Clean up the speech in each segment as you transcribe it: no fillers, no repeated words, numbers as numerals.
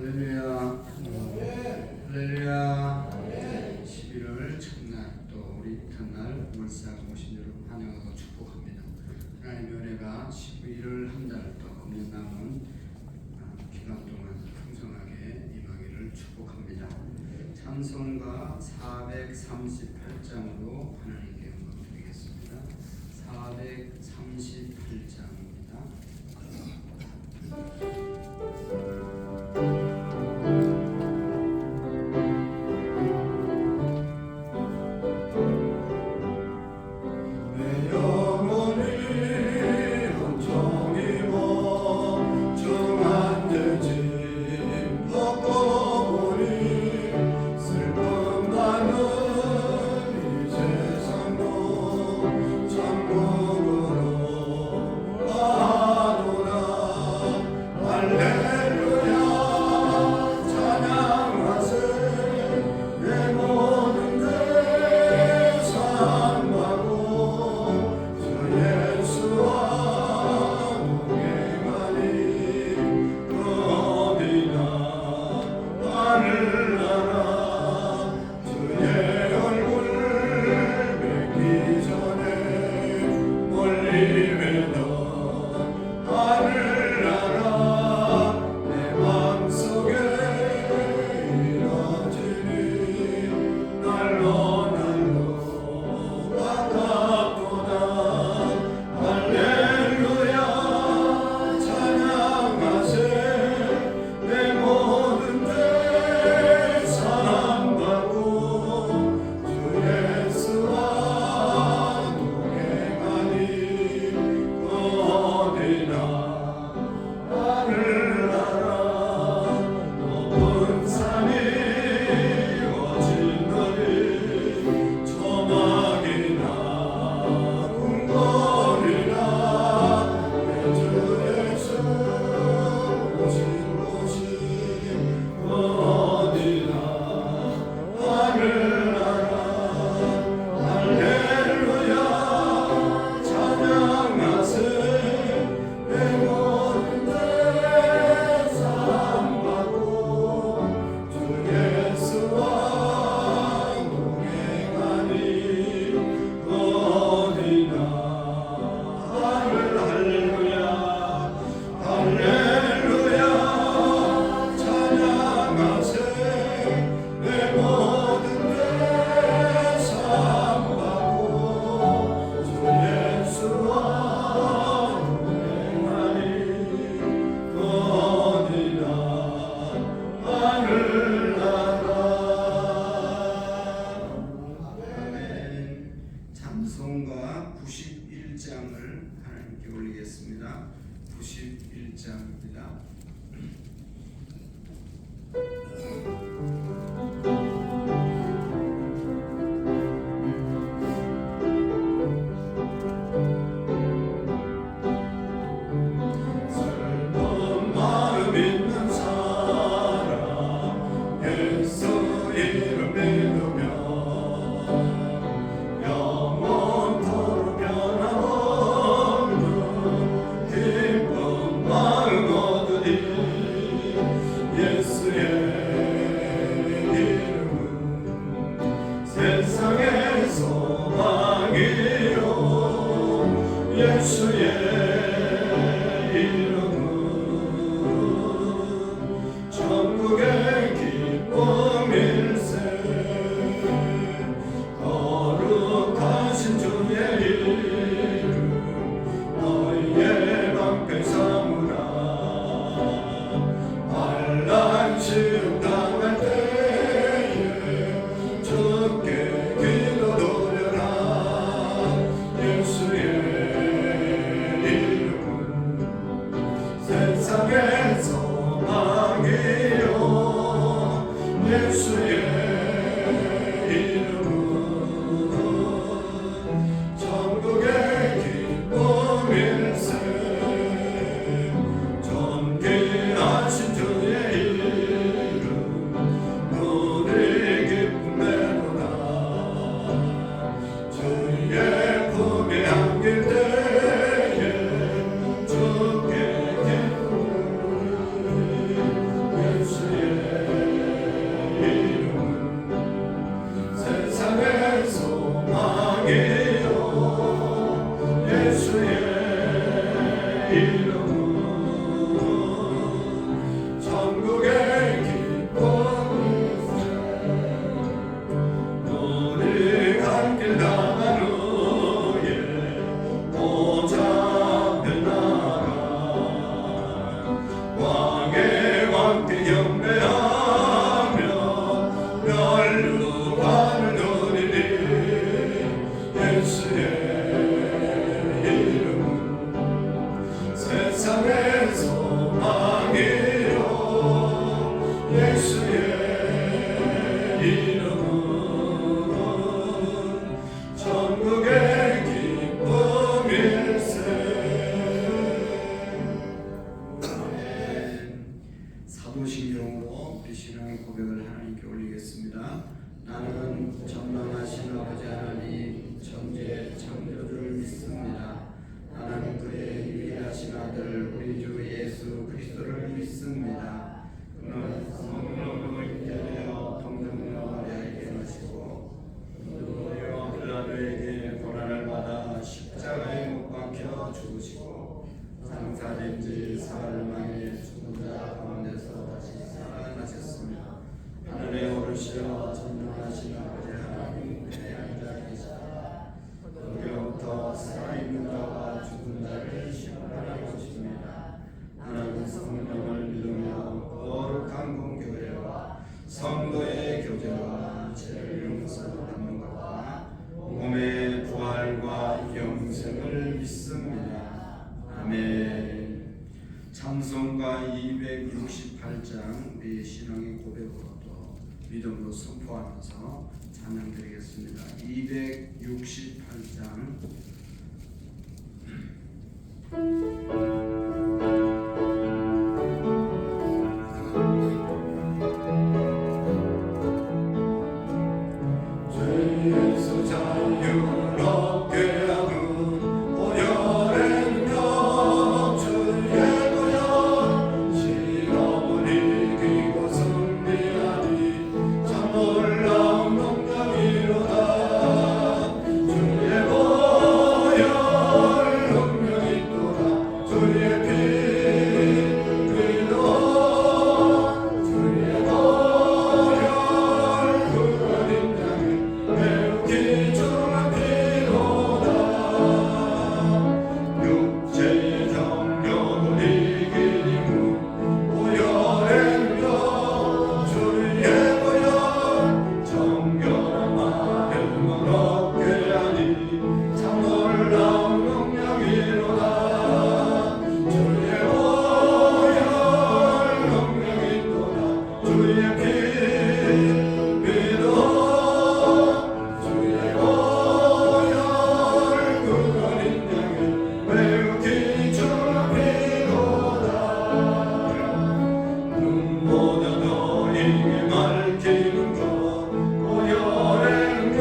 할렐루야. 할렐루야. 11월 첫날 또 우리 이튿날 월사하고 오신 여러분 환영하고 축복합니다. 하나님의 은혜가 11월 한 달 또 금년 남은 기간 동안 풍성하게 임하기를 축복합니다. 찬송가 438장으로 하나님께 영광 드리겠습니다. 438장입니다. 찬송가 91장을 하나님께 올리겠습니다. 91장입니다. 예수의 사도신경으로 우리 신앙의 고백을 하나님께 올리겠습니다. 나는 전능하신 아버지 하나님 천지의 창조주를 믿습니다. 나는 그의 유일하신 아들 우리 주 예수 그리스도를 믿습니다. 그는 성령으로 잉태되어 동정녀 마리아에게 나시고 누구요 빌라도에게 고난을 받아 십자가에 못 박혀 죽으시고 장사된 지 사흘 만에 죽은 자 가운데서 다시 살아나셨으며 하늘에 오르시어 전능하신 아버지 하나님 우편에 앉아 계시다. 거기로부터 살아있는 자와 죽은 자를 심판하러 오십니다. 나는 성령을 믿으며 거룩한 공교회와 성도의 교제와 죄를 용서받는 것과 몸의 부활과 영생을 믿습니다. 아멘. 찬송가 268장 우리 신앙의 고백으로 또 믿음으로 선포하면서 찬양드리겠습니다. 268장 죄에서 자유롭게 하는 오열의 명 주의 구원 시험을 이기고 승리하니 참 놀라운 능력이로다. 주의 보혈 능력이 있도다. 주의 피 위로 주의 보혈 그런 인장이 매우 귀중한 피로다. 육체의 정욕을 이기니 오열의 명 주의 보혈 정결한 마음을 얻게 하니 참 놀라운 능력이로다. 주의 보혈 능력이 있도다. 주의 피 위로 주의 보혈 그런 인장이 매우 귀중한 피로다. 눈보다 너에게 밝히는 것 오열의 명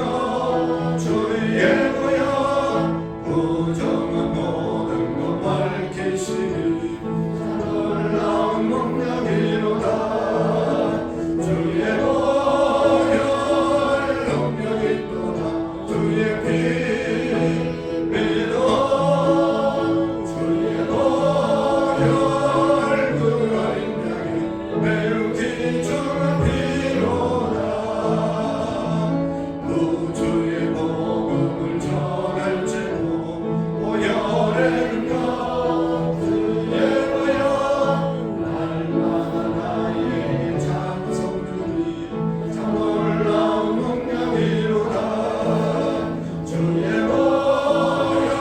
주의 보혈 부정한 모든 것 밝히시니 놀라운 능력이로다. 주의 보혈 능력이 있도다. 주의 피 위로 주의 보혈 그런 인장이 매우 귀중한 피로다. 우주의 복음을 전할지고 오열의 명 주의 보혈 날마다 나에게 찬송 주니 참 놀라운 능력이로다. 주의 보혈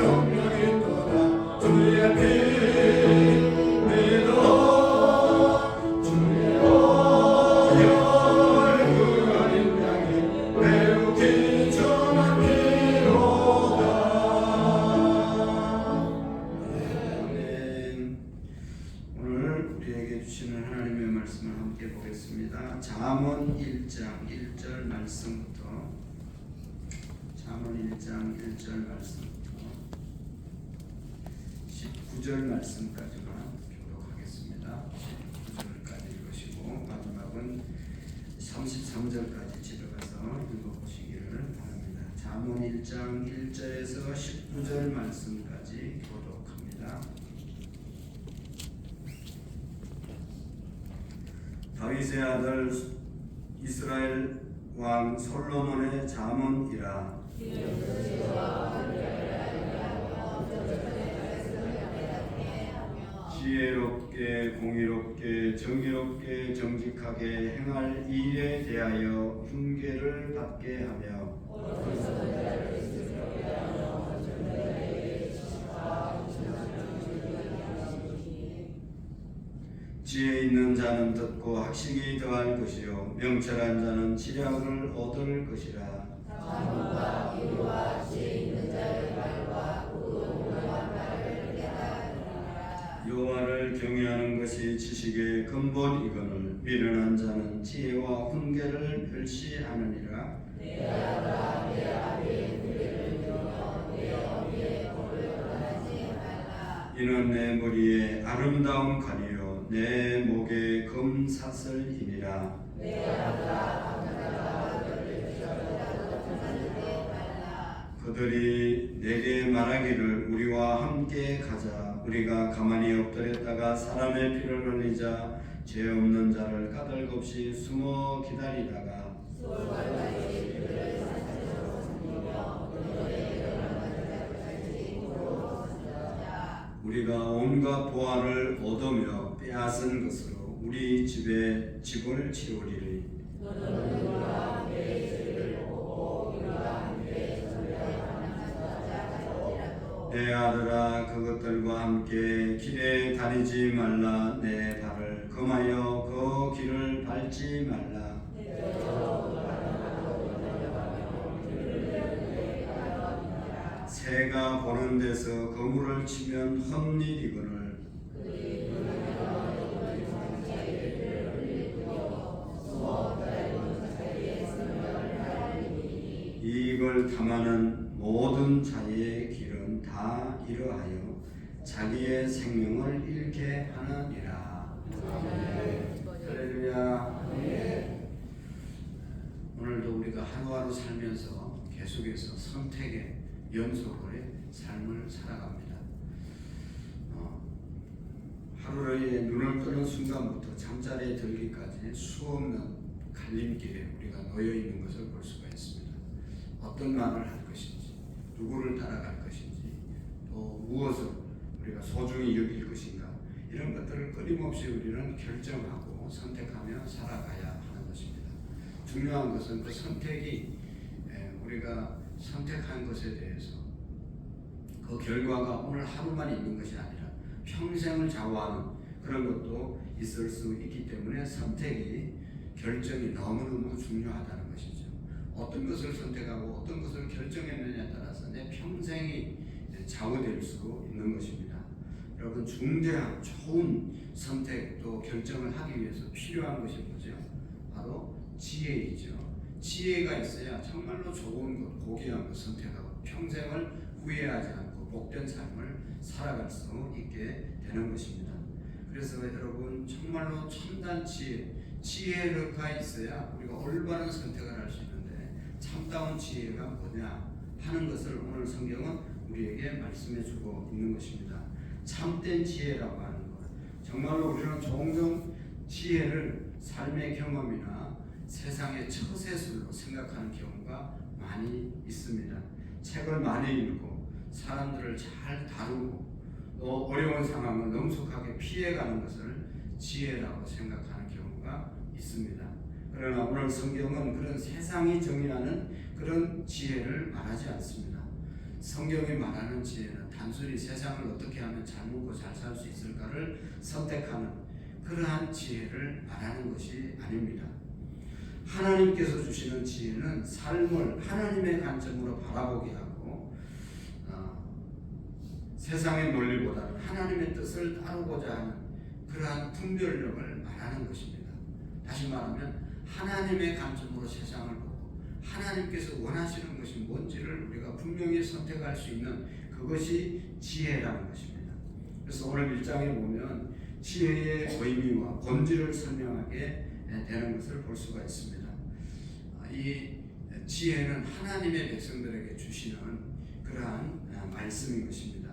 능력이 있도다. 주의 피 위로 주의 보혈 그런 인장이 매우 귀중한 피로다. 아멘. 오늘 우리에게 주시는 하나님의 말씀을 함께 보겠습니다. 잠언 1장 1절 말씀부터 잠언 1장 1절 말씀부터 19절 말씀까지만 교독하겠습니다. 19절까지 읽으시고 마지막은 33절까지 집에 가서 읽어보시기를 바랍니다. 잠언 잠언 1장 1절에서 19절 말씀까지 교독합니다. 다윗의 아들 이스라엘 왕 솔로몬의 잠언이라. 지혜롭게 공의롭게 정의롭게 정직하게 행할 일에 대하여 흉계를 받게 하며 지혜 있는 자는 듣고 학식이 더할 것이요 명철한 자는 지략을 얻을 것이라. 여호와를 경외하는 것이 지식의 근본이거늘 미련한 자는 지혜와 훈계를 멸시하느니라. 이는 내 머리에 아름다운 관이요 내 목에 금사슬이니라. 그들이 내게 말하기를 우리와 함께 가자. 우리가 가만히 엎드렸다가 사람의 피를 흘리자. 죄 없는 자를 까닭없이 숨어 기다리다가 우리가 온갖 보화를 얻으며 빼앗은 것으로 우리 집에 집을 치우리니 내 아들아 그것들과 함께 길에 다니지 말라. 내 발을 금하여 그 길을 밟지 말라. 새가 보는 데서 그물을 치면 헛일이거늘 이익을 탐하는 모든 자의 길은 다 이러하여 자기의 생명을 잃게 하느니라. 할렐루야. 오늘도 우리가 하루하루 살면서 계속해서 선택의 연속으로의 삶을 살아갑니다. 하루에 눈을 뜨는 순간부터 잠자리에 들기까지 수없는 갈림길에 우리가 놓여 있는 것을 볼 수가 있습니다. 어떤 말을 할 것인지, 누구를 따라갈 것인지, 또 무엇을 우리가 소중히 여길 것인가, 이런 것들을 끊임없이 우리는 결정하고 선택하며 살아가야 하는 것입니다. 중요한 것은 그 선택이 우리가 선택한 것에 대해서 그 결과가 오늘 하루만 있는 것이 아니라 평생을 좌우하는 그런 것도 있을 수 있기 때문에 선택이 결정이 너무너무 중요하다는 것이죠. 어떤 것을 선택하고 어떤 것을 결정했느냐에 따라서 내 평생이 좌우될 수 있는 것입니다. 여러분 중대한 좋은 선택 또 결정을 하기 위해서 필요한 것이 뭐죠? 바로 지혜이죠. 지혜가 있어야 정말로 좋은 것, 고귀한 것 선택하고 평생을 후회하지 않고 복된 삶을 살아갈 수 있게 되는 것입니다. 그래서 여러분 정말로 첨단 지혜가 있어야 우리가 올바른 선택을 할 수 있는데 참다운 지혜가 뭐냐 하는 것을 오늘 성경은 우리에게 말씀해 주고 있는 것입니다. 참된 지혜라고 하는 것, 정말로 우리는 종종 지혜를 삶의 경험이나 세상의 처세술로 생각하는 경우가 많이 있습니다. 책을 많이 읽고 사람들을 잘 다루고 또 어려운 상황을 능숙하게 피해가는 것을 지혜라고 생각하는 경우가 있습니다. 그러나 오늘 성경은 그런 세상이 정의하는 그런 지혜를 말하지 않습니다. 성경이 말하는 지혜는 단순히 세상을 어떻게 하면 잘 먹고 잘 살 수 있을까를 선택하는 그러한 지혜를 말하는 것이 아닙니다. 하나님께서 주시는 지혜는 삶을 하나님의 관점으로 바라보게 하고 세상의 논리보다는 하나님의 뜻을 따르고자 하는 그러한 분별력을 말하는 것입니다. 다시 말하면 하나님의 관점으로 세상을 보고 하나님께서 원하시는 것이 뭔지를 우리가 분명히 선택할 수 있는 그것이 지혜라는 것입니다. 그래서 오늘 1장에 보면 지혜의 의미와 본질을 설명하게 되는 것을 볼 수가 있습니다. 이 지혜는 하나님의 백성들에게 주시는 그러한 말씀인 것입니다.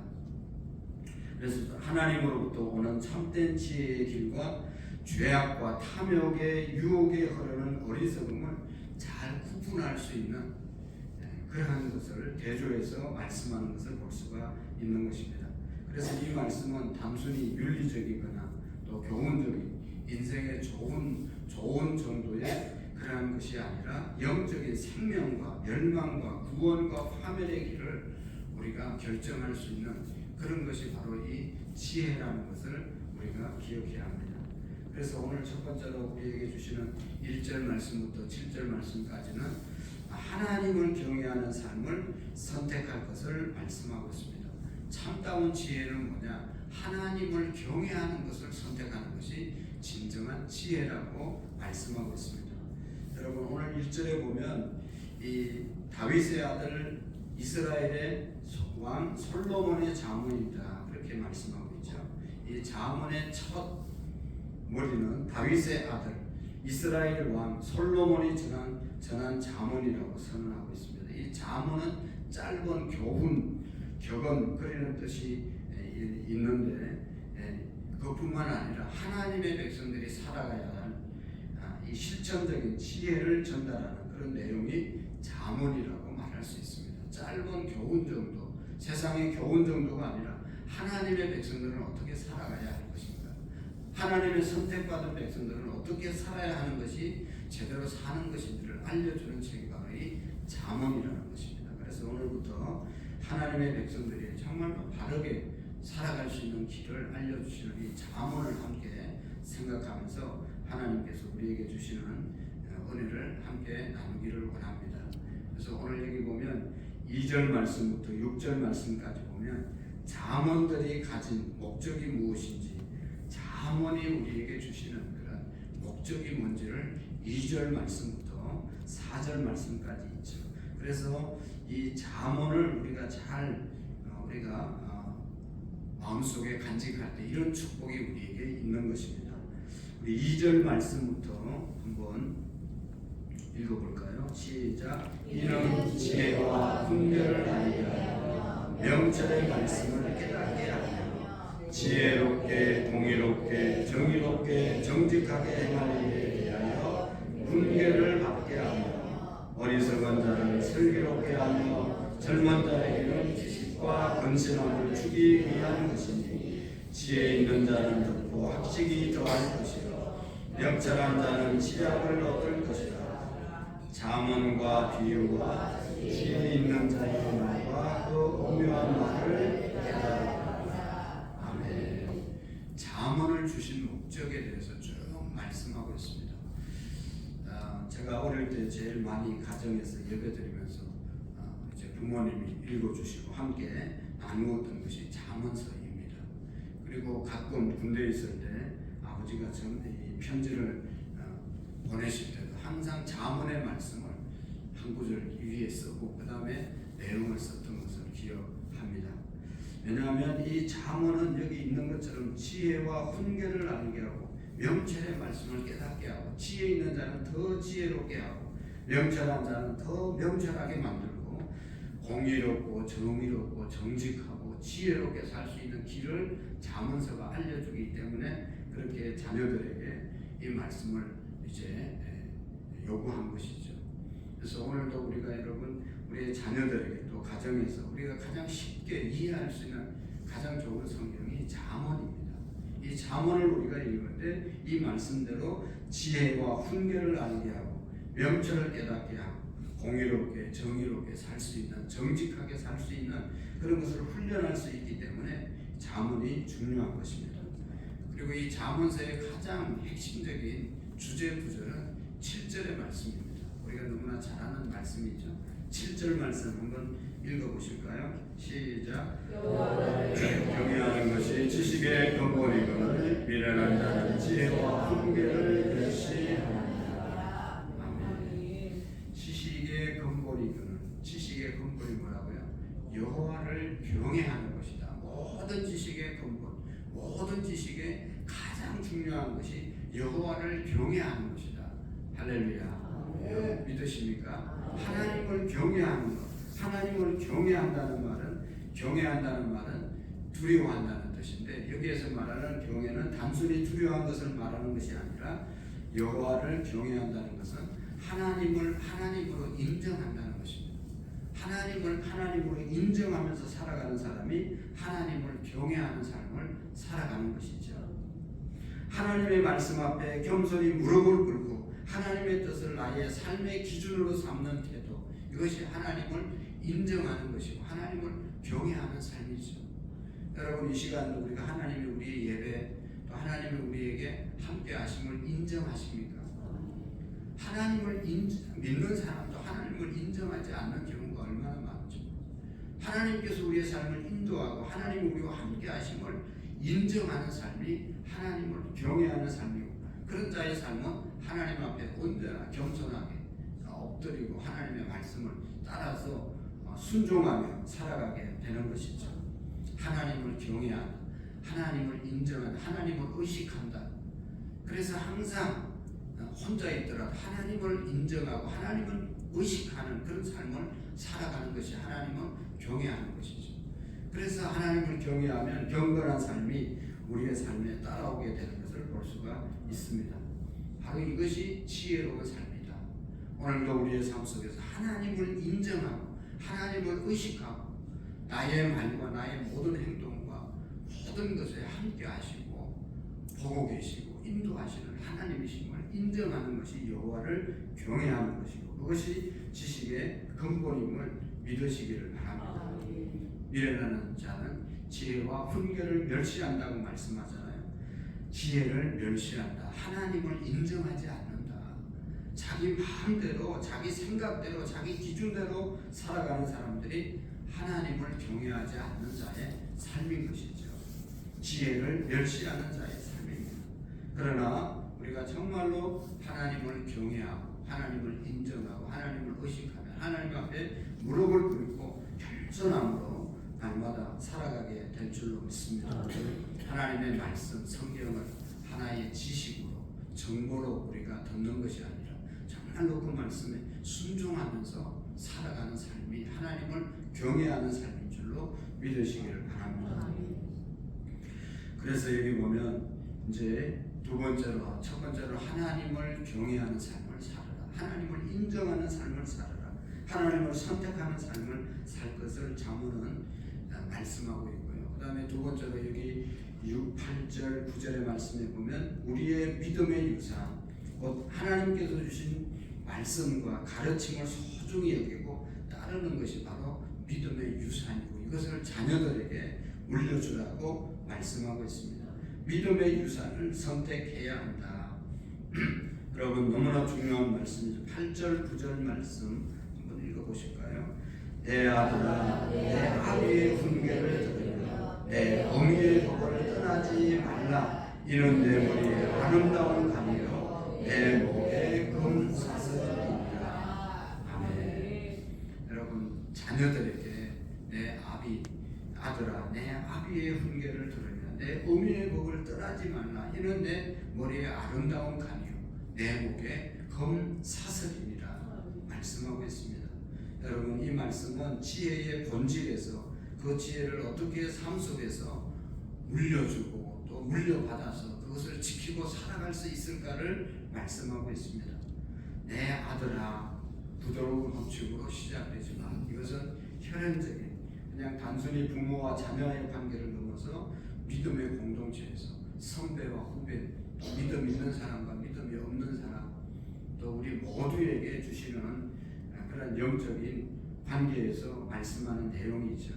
그래서 하나님으로부터 오는 참된 지혜의 길과 죄악과 탐욕의 유혹에 흐르는 어리석음을 잘 구분할 수 있는 그러한 것을 대조해서 말씀하는 것을 볼 수가 있는 것입니다. 그래서 이 말씀은 단순히 윤리적이거나 또 교훈적인 인생의 좋은 정도의 그러한 것이 아니라 영적인 생명과 멸망과 구원과 파멸의 길을 우리가 결정할 수 있는 그런 것이 바로 이 지혜라는 것을 우리가 기억해야 합니다. 그래서 오늘 첫 번째로 우리에게 주시는 1절 말씀부터 7절 말씀까지는 하나님을 경외하는 삶을 선택할 것을 말씀하고 있습니다. 참다운 지혜는 뭐냐? 하나님을 경외하는 것을 선택하는 것이 진정한 지혜라고 말씀하고 있습니다. 여러분 오늘 1절에 보면 이 다윗의 아들 이스라엘의 왕 솔로몬의 자문이다 그렇게 말씀하고 있죠. 이 자문의 첫 머리는 다윗의 아들 이스라엘 왕 솔로몬이 전한 자문이라고 선언하고 있습니다. 이 자문은 짧은 교훈, 격언 그리는 뜻이 있는데 그뿐만 아니라 하나님의 백성들이 살아가야 할 이 실천적인 지혜를 전달하는 그런 내용이 자문이라고 말할 수 있습니다. 짧은 교훈 정도, 세상의 교훈 정도가 아니라 하나님의 백성들은 어떻게 살아가야 할 것인가, 하나님의 선택받은 백성들은 어떻게 살아야 하는 것이 제대로 사는 것인지를 알려주는 책이 바로 이 자문이라는 것입니다. 그래서 오늘부터 하나님의 백성들이 정말로 바르게 살아갈 수 있는 길을 알려주시는 이 자문을 함께 생각하면서 하나님께서 우리에게 주시는 은혜를 함께 나누기를 원합니다. 그래서 오늘 여기 보면 2절 말씀부터 6절 말씀까지 보면 자문들이 가진 목적이 무엇인지, 자문이 우리에게 주시는 그런 목적이 뭔지를 2절 말씀부터 4절 말씀까지 있죠. 그래서 이 자문을 우리가 잘 마음속에 간직할 때 이런 축복이 우리에게 있는 것입니다. 우리 2절 말씀부터 한번 읽어볼까요? 시작. 이는 지혜와 훈계를 알게 하여 명철의 말씀을 깨닫게 하여 지혜롭게 공의롭게 정의롭게 정직하게 행하는 일에 대하여 훈계를 받게 하며 어리석은 자를 슬기롭게 하며 젊은 자에게는 지식과 건실함을 주기 위한 것이니 지혜 있는 자는 듣고 학식이 더할 것이요 명철한 자는 지략을 얻을 것이다. 자문과 비유와 지혜 있는 자의 말과 그 오묘한 말을 깨달아. 아멘. 자문을 주신 목적에 대해서 쭉 말씀하고 있습니다. 제가 어릴 때 제일 많이 가정에서 예배드리면서 이제 부모님이 읽어주시고 함께 나누었던 것이 자문서입니다. 그리고 가끔 군대에 있을 때 아버지가 이 편지를 보내실 때도 항상 자문의 말씀을 한 구절 위에 쓰고 그 다음에 내용을 썼던 것을 기억합니다. 왜냐하면 이 자문은 여기 있는 것처럼 지혜와 훈계를 알게 하고 명철의 말씀을 깨닫게 하고 지혜 있는 자는 더 지혜롭게 하고 명철한 자는 더 명철하게 만들고 공의롭고 정의롭고 정직하고 지혜롭게 살 수 있는 길을 자문서가 알려주기 때문에 그렇게 자녀들에게 이 말씀을 이제 요구한 것이죠. 그래서 오늘도 우리가 여러분 우리의 자녀들에게 또 가정에서 우리가 가장 쉽게 이해할 수 있는 가장 좋은 성경이 자문입니다. 이 자문을 우리가 읽을 때 이 말씀대로 지혜와 훈계를 알게 하고 명철을 깨닫게 하고 공의롭게 정의롭게 살 수 있는 정직하게 살 수 있는 그런 것을 훈련할 수 있기 때문에 자문이 중요한 것입니다. 그리고 이 자문서의 가장 핵심적인 주제 구절은 7절의 말씀입니다. 우리가 너무나 잘 아는 말씀이죠. 7절 말씀 한번 읽어보실까요? 시작. 경외하는 것이 지식의 근본이거늘 미련한 자는 지혜와 훈계를 멸시하느니라. 아멘. 지식의 근본이거늘, 지식의 근본이 뭐라고요? 여호와를 경외하는 것이다. 모든 지식의 근본, 모든 지식의 가장 중요한 것이 여호와를 경외하는 것이다. 할렐루야. 믿으십니까? 하나님을 경외하는 것. 하나님을 경외한다는 말은 두려워한다는 뜻인데, 여기에서 말하는 경외는 단순히 두려워한 것을 말하는 것이 아니라 여호와를 경외한다는 것은 하나님을 하나님으로 인정한다는 것입니다. 하나님을 하나님으로 인정하면서 살아가는 사람이 하나님을 경외하는 삶을 살아가는 것이죠. 하나님의 말씀 앞에 겸손히 무릎을 꿇고 하나님의 뜻을 나의 삶의 기준으로 삼는 태도, 이것이 하나님을 인정하는 것이고 하나님을 경외하는 삶이죠. 여러분, 이 시간도 우리가 하나님이 우리의 예배, 또 하나님이 우리에게 함께 하심을 인정하십니까? 하나님을 믿는 사람도 하나님을 인정하지 않는 경우가 얼마나 많죠. 하나님께서 우리의 삶을 인도하고 하나님이 우리와 함께 하심을 인정하는 삶이 하나님을 경외하는 삶이고, 그런 자의 삶은 하나님 앞에 언제나 겸손하게 엎드리고 하나님의 말씀을 따라서 순종하며 살아가게 되는 것이죠. 하나님을 경외한다, 하나님을 인정한다, 하나님을 의식한다. 그래서 항상 혼자 있더라도 하나님을 인정하고 하나님을 의식하는 그런 삶을 살아가는 것이 하나님을 경외하는 것이죠. 그래서 하나님을 경외하면 경건한 삶이 우리의 삶에 따라오게 되는 것을 볼 수가 있습니다. 바로 이것이 지혜로운 삶이다. 오늘도 우리의 삶 속에서 하나님을 인정하고 하나님을 의식하고 나의 말과 나의 모든 행동과 모든 것에 함께 하시고 보고 계시고 인도하시는 하나님이심을 인정하는 것이 여호와를 경외하는 것이고, 그것이 지식의 근본임을 믿으시기를 바랍니다. 미련한 자는 지혜와 훈계를 멸시한다고 말씀하잖아요. 지혜를 멸시한다, 하나님을 인정하지 않는다, 자기 마음대로 자기 생각대로 자기 기준대로 살아가는 사람들이 하나님을 경외하지 않는 자의 삶인 것이죠. 지혜를 멸시하는 자의 삶입니다. 그러나 우리가 정말로 하나님을 경외하고 하나님을 인정하고 하나님을 의식하며 하나님 앞에 무릎을 꿇고 겸손함으로 날마다 살아가게 될 줄로 믿습니다. 하나님의 말씀, 성경을 하나의 지식으로, 정보로 우리가 듣는 것이 아니라 정말로 그 말씀에 순종하면서 살아가는 삶이 하나님을 경외하는 삶인 줄로 믿으시기를 바랍니다. 그래서 여기 보면 이제 두 번째로, 첫 번째로 하나님을 경외하는 삶을 살아라, 하나님을 인정하는 삶을 살아라, 하나님을 선택하는 삶을 살 것을 잠언은 말씀하고 있고요. 그 다음에 두 번째로 여기 6, 8절, 9절의 말씀에 보면 우리의 믿음의 유산, 곧 하나님께서 주신 말씀과 가르침을 소중히 여기고 따르는 것이 바로 믿음의 유산이고, 이것을 자녀들에게 물려주라고 말씀하고 있습니다. 믿음의 유산을 선택해야 한다. 여러분, 너무나 중요한 말씀이죠. 8절, 9절 말씀 한번 읽어보실까요? 내 아들아, 내 아비의 훈계를 들으며 내 어미의 복을 떠나지 말라. 이는 내 머리에 아름다운 감이요 내 목에 금 사슬이니라. 아멘. 여러분, 자녀들에게 내 아들아, 내 아비의 훈계를 들으며 내 어미의 복을 떠나지 말라. 이는 내 머리에 아름다운 감이요 내 목에 금 사슬이니라 말씀하고 있습니다. 여러분, 이 말씀은 지혜의 본질에서 그 지혜를 어떻게 삶 속에서 물려주고 또 물려받아서 그것을 지키고 살아갈 수 있을까를 말씀하고 있습니다. 내 아들아, 부드러운 법칙으로 시작되지만 이것은 혈연적인, 그냥 단순히 부모와 자녀의 관계를 넘어서 믿음의 공동체에서 선배와 후배, 또 믿음 있는 사람과 믿음이 없는 사람, 또 우리 모두에게 주시는 그런 영적인 관계에서 말씀하는 내용이죠.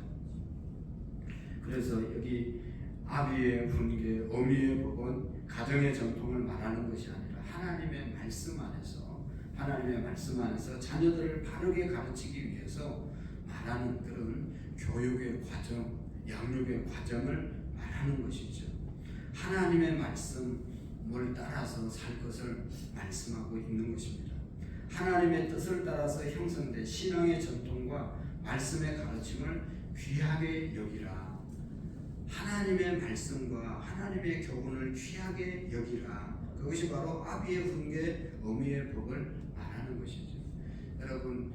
그래서 여기 아비의 훈계, 어미의 복은 가정의 전통을 말하는 것이 아니라 하나님의 말씀 안에서 자녀들을 바르게 가르치기 위해서 말하는 그런 교육의 과정, 양육의 과정을 말하는 것이죠. 하나님의 말씀을 따라서 살 것을 말씀하고 있는 것입니다. 하나님의 뜻을 따라서 형성된 신앙의 전통과 말씀의 가르침을 귀하게 여기라. 하나님의 말씀과 하나님의 교훈을 귀하게 여기라. 그것이 바로 아비의 훈계, 어미의 복을 말하는 하는 것이죠. 여러분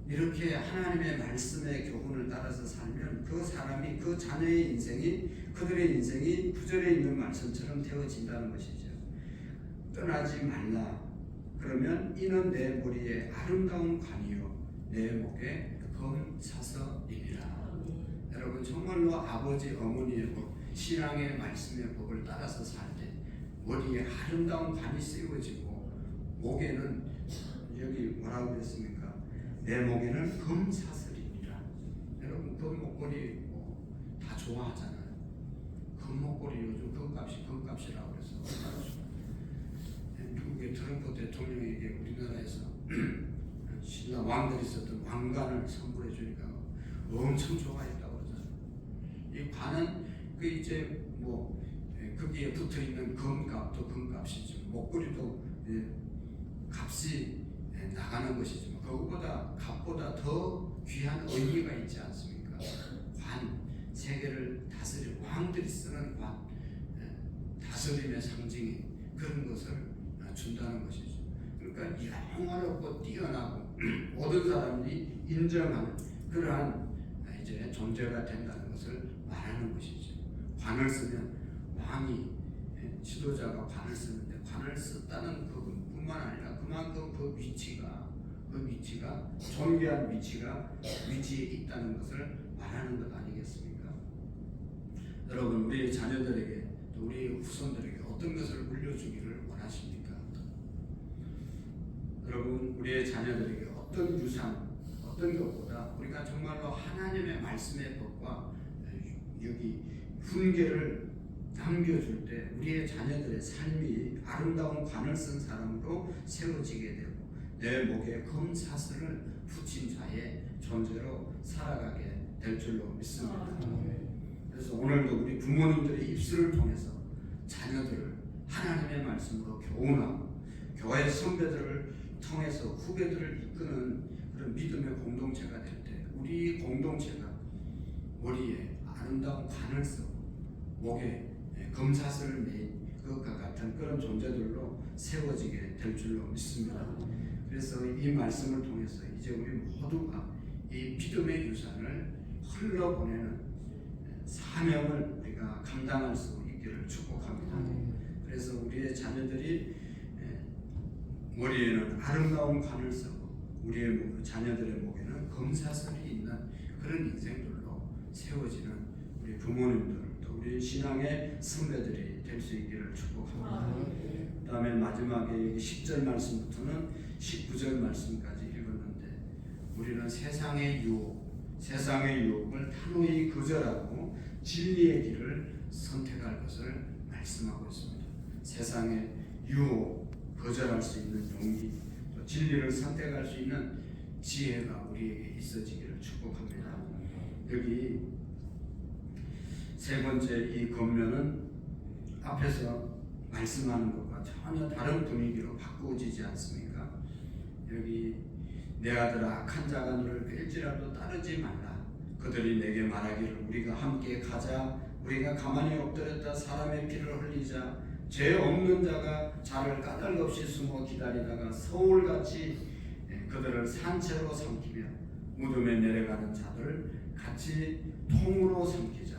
이렇게 하나님의 말씀의 교훈을 따라서 살면 그 사람이 그 자녀의 인생이 그들의 인생이 구절에 있는 말씀처럼 되어진다는 것이죠. 떠나지 말라. 그러면 이는 내 머리에 아름다운 관이요 내 목에 검사서이니라. 여러분 정말로 아버지 어머니의 법, 신앙의 말씀의 법을 따라서 살 때 머리에 아름다운 관이 씌워지고 목에는 여기 뭐라고 그랬습니까? 내 목에는 금사슬이니라. 여러분 금목걸이 다 좋아하잖아요. 금목걸이 요즘 금값이라고 그래서 미국의 트럼프 대통령에게 우리나라에서 신라 왕들이 썼던 왕관을 선물해 주니까 엄청 좋아했다고 그러잖아요. 이 관은 그 이제 거기에 붙어 있는 금값도 금값이죠. 목걸이도 값이 나가는 것이지만 그것보다 값보다 더 귀한 의미가 있지 않습니까? 관, 세계를 다스릴 왕들이 쓰는 관, 다스림의 상징이 그런 것을 준다는 것이죠. 그러니까 영화롭고 뛰어나고 모든 사람들이 인정하는 그러한 이제 존재가 된다는 것을 말하는 것이죠. 관을 쓰면 왕이 지도자가 관을 쓰는데 관을 썼다는 그뿐만 아니라 그만큼 그 위치가 존귀한 위치에 있다는 것을 말하는 것 아니겠습니까? 여러분 우리 자녀들에게 또 우리 후손들에게 어떤 것을 물려주기를 원하십니까? 여러분 우리의 자녀들에게 어떤 유산, 어떤 것보다 우리가 정말로 하나님의 말씀의 법과 여기 훈계를 남겨줄 때 우리의 자녀들의 삶이 아름다운 관을 쓴 사람으로 세워지게 되고 내 목에 금사슬을 붙인 자의 존재로 살아가게 될 줄로 믿습니다. 그래서 오늘도 우리 부모님들의 입술을 통해서 자녀들을 하나님의 말씀으로 교훈하고 교회 선배들을 통해서 후배들을 이끄는 그런 믿음의 공동체가 될 때 우리 공동체가 머리에 아름다운 관을 쓰고 목에 금사슬을 매인 그것과 같은 그런 존재들로 세워지게 될 줄로 믿습니다. 그래서 이 말씀을 통해서 이제 우리 모두가 이 믿음의 유산을 흘러보내는 사명을 우리가 감당할 수 있기를 축복합니다. 그래서 우리의 자녀들이 머리에는 아름다운 관을 쓰고 우리의 자녀들의 목에는 금사슬이 있는 그런 인생들로 세워지는 우리 부모님들 또 우리 신앙의 선배들이 될 수 있기를 축복합니다. 그 다음에 마지막에 10절 말씀부터는 19절 말씀까지 읽었는데 우리는 세상의 유혹을 단호히 거절하고 진리의 길을 선택할 것을 말씀하고 있습니다. 세상의 유혹 거절할 수 있는 용기, 또 진리를 선택할 수 있는 지혜가 우리에게 있어지기를 축복합니다. 여기 세 번째 이 권면은 앞에서 말씀하는 것과 전혀 다른 분위기로 바꾸어지지 않습니까? 여기 내 아들아 악한 자가 너를 꿰일지라도 따르지 말라. 그들이 내게 말하기를 우리가 함께 가자. 우리가 가만히 엎드렸다 사람의 피를 흘리자. 죄 없는 자가 자를 까닭없이 숨어 기다리다가 서울같이 그들을 산채로 삼키며 무덤에 내려가는 자들 같이 통으로 삼키자.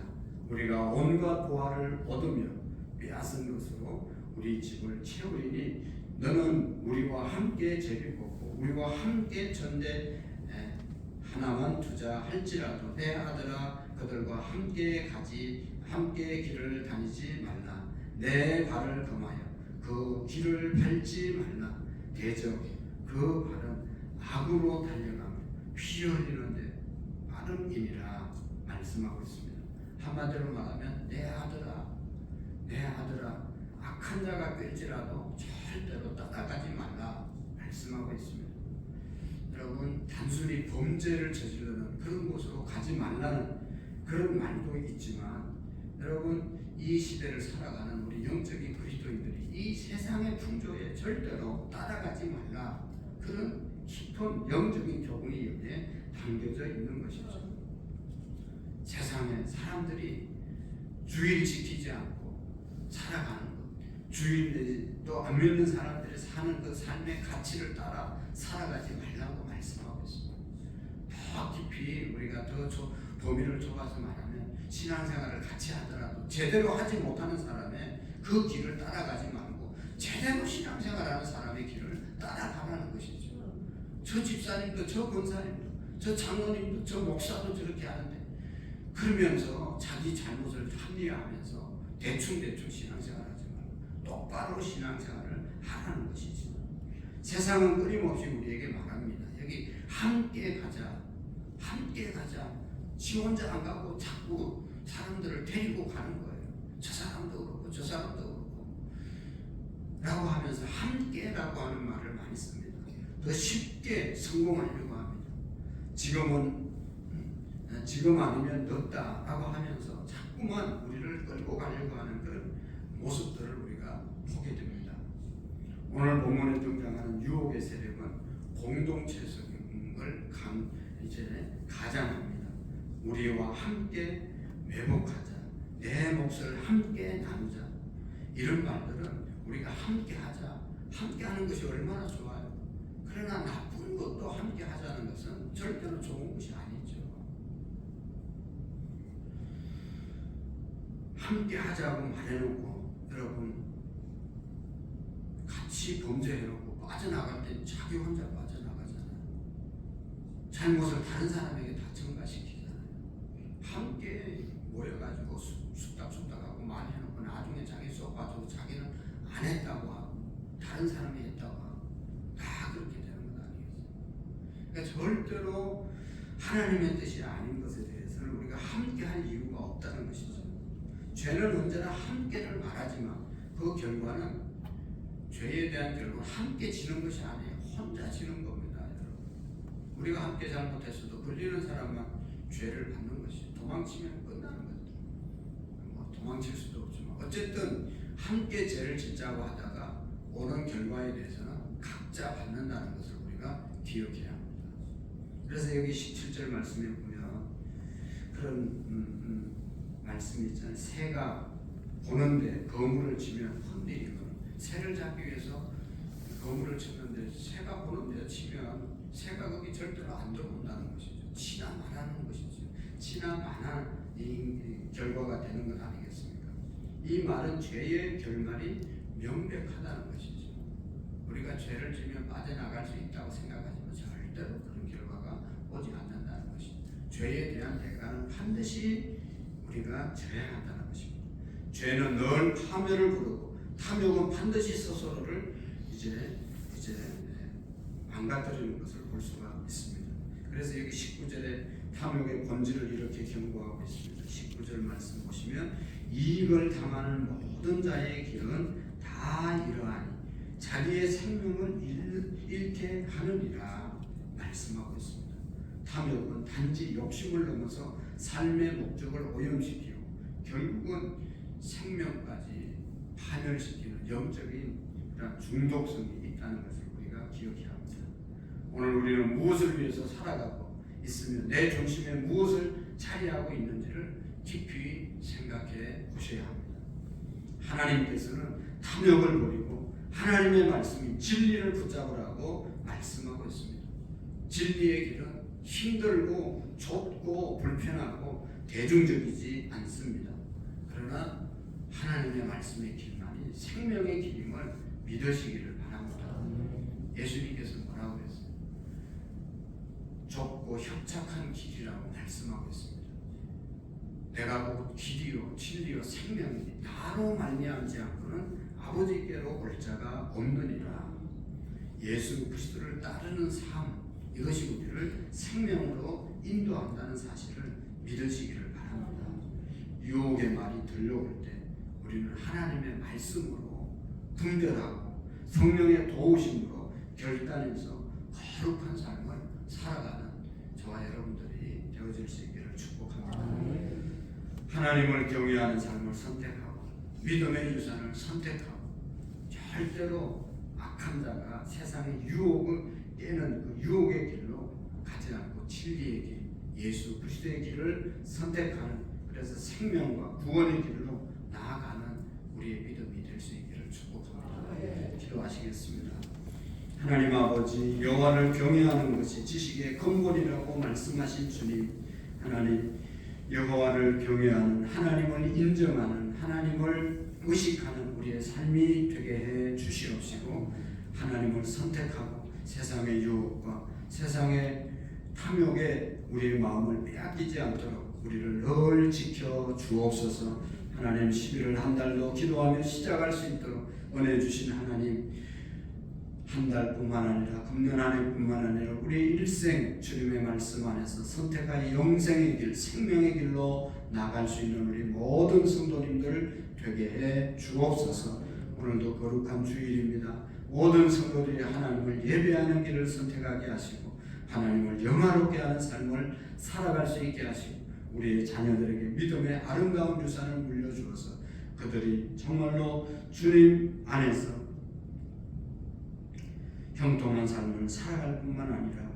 우리가 온갖 보화를 얻으며 빼앗은 것으로 우리 집을 채우리니 너는 우리와 함께 제비 뽑고 우리와 함께 전대 하나만 두자 할지라도 내 아들아 그들과 함께 길을 다니지 말라. 내 발을 금하여 그 길을 밟지 말라. 대적 그 발은 악으로 달려가며 피 흘리는데 빠름이니라 말씀하고 있습니다. 한마디로 말하면 내 아들아 악한 자가 꿰일지라도 절대로 따라가지 말라 말씀하고 있습니다. 여러분 단순히 범죄를 저지르는 그런 곳으로 가지 말라는 그런 말도 있지만 여러분 이 시대를 살아가는 우리 영적인 그리스도인들이 이 세상의 풍조에 절대로 따라가지 말라 그런 깊은 영적인 교훈이 여기에 담겨져 있는 것이죠. 세상에 사람들이 주의를 지키지 않고 살아가는 것, 주인도 안 믿는 사람들이 사는 그 삶의 가치를 따라 살아가지 말라고 말씀하고 있습니다. 더 깊이 우리가 더 범위를 좁아서 말하면 신앙생활을 같이 하더라도 제대로 하지 못하는 사람의 그 길을 따라가지 말고 제대로 신앙생활하는 사람의 길을 따라가라는 것이죠. 저 집사님도 저 권사님도 저 장로님도 저 목사도 저렇게 하는데 그러면서 자기 잘못을 합리화하면서 대충 신앙생활하지 말고 똑바로 신앙생활을 하라는 것이죠. 세상은 끊임없이 우리에게 말합니다. 여기 함께 가자, 함께 가자. 지 혼자 안 가고 자꾸 사람들을 데리고 가는 거예요. 저 사람도 그렇고 저 사람도 그렇고 라고 하면서 함께라고 하는 말을 많이 씁니다. 더 쉽게 성공하려고 합니다. 지금 아니면 늦다라고 하면서 자꾸만 우리를 끌고 가려고 하는 그런 모습들을 우리가 보게 됩니다. 오늘 본문에 등장하는 유혹의 세력은 공동체성을 가장합니다. 우리와 함께 회복하자, 내 몫을 함께 나누자. 이런 말들은 우리가 함께 하자, 함께 하는 것이 얼마나 좋아요. 그러나 나쁜 것도 함께 하자는 것은 절대로 좋은 것이 아니죠. 함께 하자고 말해놓고 여러분 같이 범죄해놓고 빠져나갈 때 자기 혼자 빠져나가잖아요. 잘못을 다른 사람에게 다 전가시키잖아요. 함께 모여가지고 숙닥하고 많이 해놓고 나중에 자기 속 빠져도 자기는 안 했다고 하고 다른 사람이 했다고 하고 다 그렇게 되는 건 아니겠어요. 그러니까 절대로 하나님의 뜻이 아닌 것에 대해서는 우리가 함께 할 이유가 없다는 것이죠. 죄는 언제나 함께를 말하지만 그 결과는 죄에 대한 결과는 함께 지는 것이 아니에요. 혼자 지는 겁니다. 여러분. 우리가 함께 잘못했어도 걸리는 사람만 죄를 받는 것이 도망치면 끝나는 거죠. 뭐 도망칠 수도 없지만 어쨌든 함께 죄를 짓자고 하다가 오는 결과에 대해서는 각자 받는다는 것을 우리가 기억해야 합니다. 그래서 여기 17절 말씀에 보면 그런 말씀이 있잖아요. 새가 보는데 거물을 치면 흔들리거든. 새를 잡기 위해서 거물을 쳤는데 새가 보는데 치면 새가 거기 절대로 안 들어온다는 것이죠. 치나 마나는 것이죠. 치나 마나 이 결과가 되는 것 아니겠습니까? 이 말은 죄의 결말이 명백하다는 것이죠. 우리가 죄를 지면 빠져나갈 수 있다고 생각하지만 절대로 그런 결과가 오지 않는다는 것이죠. 죄에 대한 대가는 반드시 우리가 져야 한다는 것입니다. 죄는 늘 파멸을 부르고 탐욕은 반드시 스스로를 이제 망가뜨리는 것을 볼 수가 있습니다. 그래서 여기 19절에 탐욕의 본질을 이렇게 경고하고 있습니다. 19절 말씀 보시면 이익을 탐하는 모든 자의 길은 다 이러하니 자기의 생명을 잃게 하느니라 말씀하고 있습니다. 탐욕은 단지 욕심을 넘어서 삶의 목적을 오염시키고 결국은 생명까지 파멸시키는 영적인 그런 중독성이 있다는 것을 우리가 기억해야 합니다. 오늘 우리는 무엇을 위해서 살아가고 있으며 내 중심에 무엇을 차리하고 있는지를 깊이 생각해 보셔야 합니다. 하나님께서는 탐욕을 버리고 하나님의 말씀인 진리를 붙잡으라고 말씀하고 있습니다. 진리의 길은 힘들고 좁고 불편하고 대중적이지 않습니다. 그러나 하나님의 말씀의 길만이 생명의 길임을 믿으시기를 바랍니다. 예수님께서 뭐라고 했어요? 좁고 협착한 길이라고 말씀하고 있습니다. 내가 곧 길이요 진리요 생명이니 나로 말미암지 않고는 아버지께로 올 자가 없느니라. 예수 그리스도를 따르는 삶, 이것이 우리를 생명으로 인도한다는 사실을 믿으시기를 바랍니다. 유혹의 말이 들려올 때 우리는 하나님의 말씀으로 분별하고 성령의 도우심으로 결단해서 거룩한 삶을 살아가는 저와 여러분들이 되어질 수 있기를 축복합니다. 하나님을 경외하는 삶을 선택하고 믿음의 유산을 선택하고 절대로 악한 자가 세상의 유혹을 깨는 그 유혹의 길로 가지 않고 진리의 길, 예수 그리스도의 길을 선택하는, 그래서 생명과 구원의 길로 나아가는 우리의 믿음이 될 수 있기를 축복합니다. 기도하시겠습니다. 하나님 아버지, 여호와를 경외하는 것이 지식의 근본이라고 말씀하신 주님, 하나님, 여호와를 경외하는, 하나님을 인정하는, 하나님을 의식하는 우리의 삶이 되게 해 주시옵시고, 하나님을 선택하고 세상의 유혹과 세상의 탐욕에 우리의 마음을 빼앗기지 않도록 우리를 늘 지켜 주옵소서. 하나님, 11월 한 달도 기도하며 시작할 수 있도록 은혜 주신 하나님, 한 달뿐만 아니라 금년 한 해뿐만 아니라 우리 일생 주님의 말씀 안에서 선택한 영생의 길, 생명의 길로 나갈 수 있는 우리 모든 성도님들 되게 해 주옵소서. 오늘도 거룩한 주일입니다. 모든 성도들이 하나님을 예배하는 길을 선택하게 하시고 하나님을 영화롭게 하는 삶을 살아갈 수 있게 하시고 우리의 자녀들에게 믿음의 아름다운 유산을 물려주어서 그들이 정말로 주님 안에서 형통한 삶을 살아갈 뿐만 아니라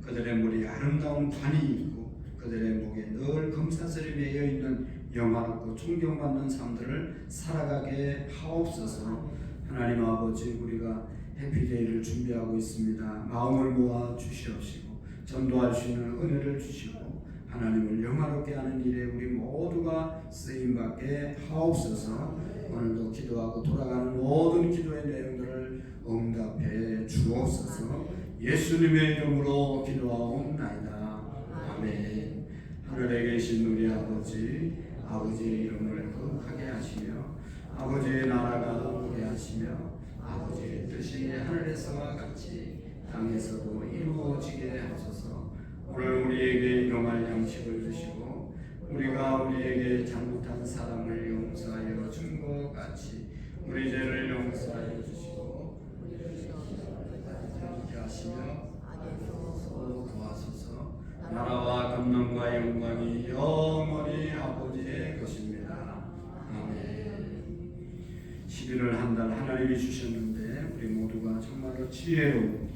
그들의 머리에 아름다운 관이 있고 그들의 목에 늘 금사슬이 매여 있는 영화롭고 존경받는 삶들을 살아가게 하옵소서. 하나님 아버지, 우리가 해피데이를 준비하고 있습니다. 마음을 모아 주시옵시고 전도할 수 있는 은혜를 주시고 하나님을 영화롭게 하는 일에 우리 모두가 쓰임받게 하옵소서. 오늘도 기도하고 돌아가는 모든 기도의 내용들을 응답해 주옵소서. 예수님의 이름으로 기도하옵나이다. 아멘. 하늘에 계신 우리 아버지, 아버지의 이름을 거룩하게 하시며 아버지의 나라가 오게 하시며 아버지의 뜻이 하늘에서와 같이 땅에서도 이루어지게 하소서. 오늘 우리에게 일용할 양식을 주시고 우리가 우리에게 잘못한 사람을 용서하여 준 것 같이 우리 죄를 용서하여 주시고 우리를 하시며 도와소서. 나라와 권능과 영광이 영원히 아버지의 것입니다. 아멘. 11월 한 달 하나님이 주셨는데 우리 모두가 정말로 지혜로운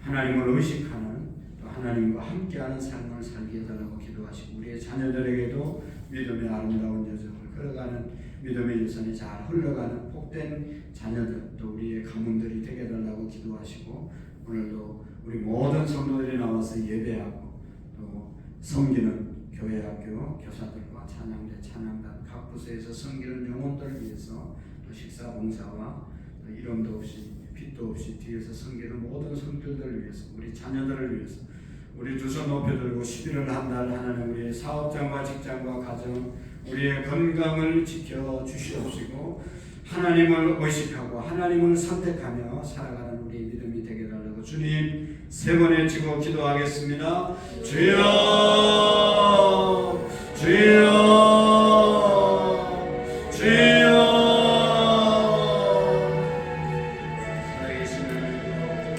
하나님을 의식하는 또 하나님과 함께하는 삶을 살게 해달라고 기도하시고 우리의 자녀들에게도 믿음의 아름다운 여정을 걸어가는 믿음의 유산이 잘 흘러가는 복된 자녀들 또 우리의 가문들이 되게 해달라고 기도하시고 오늘도 우리 모든 성도들이 나와서 예배하고 또 섬기는 교회학교 교사들과 찬양대 찬양단 각 부서에서 섬기는 영혼들을 위해서 또 식사 봉사와 또 이름도 없이 빛도 없이 뒤에서 섬기는 모든 성도들을 위해서 우리 자녀들을 위해서 우리 두 손 높여 들고 11월 한 달 하나님 우리의 사업장과 직장과 가정 우리의 건강을 지켜 주시옵시고 하나님을 의식하고 하나님을 선택하며 살아가는 우리 믿음이 되게 달라고 주님 세 번 외치고 기도하겠습니다. 주여 주여 주여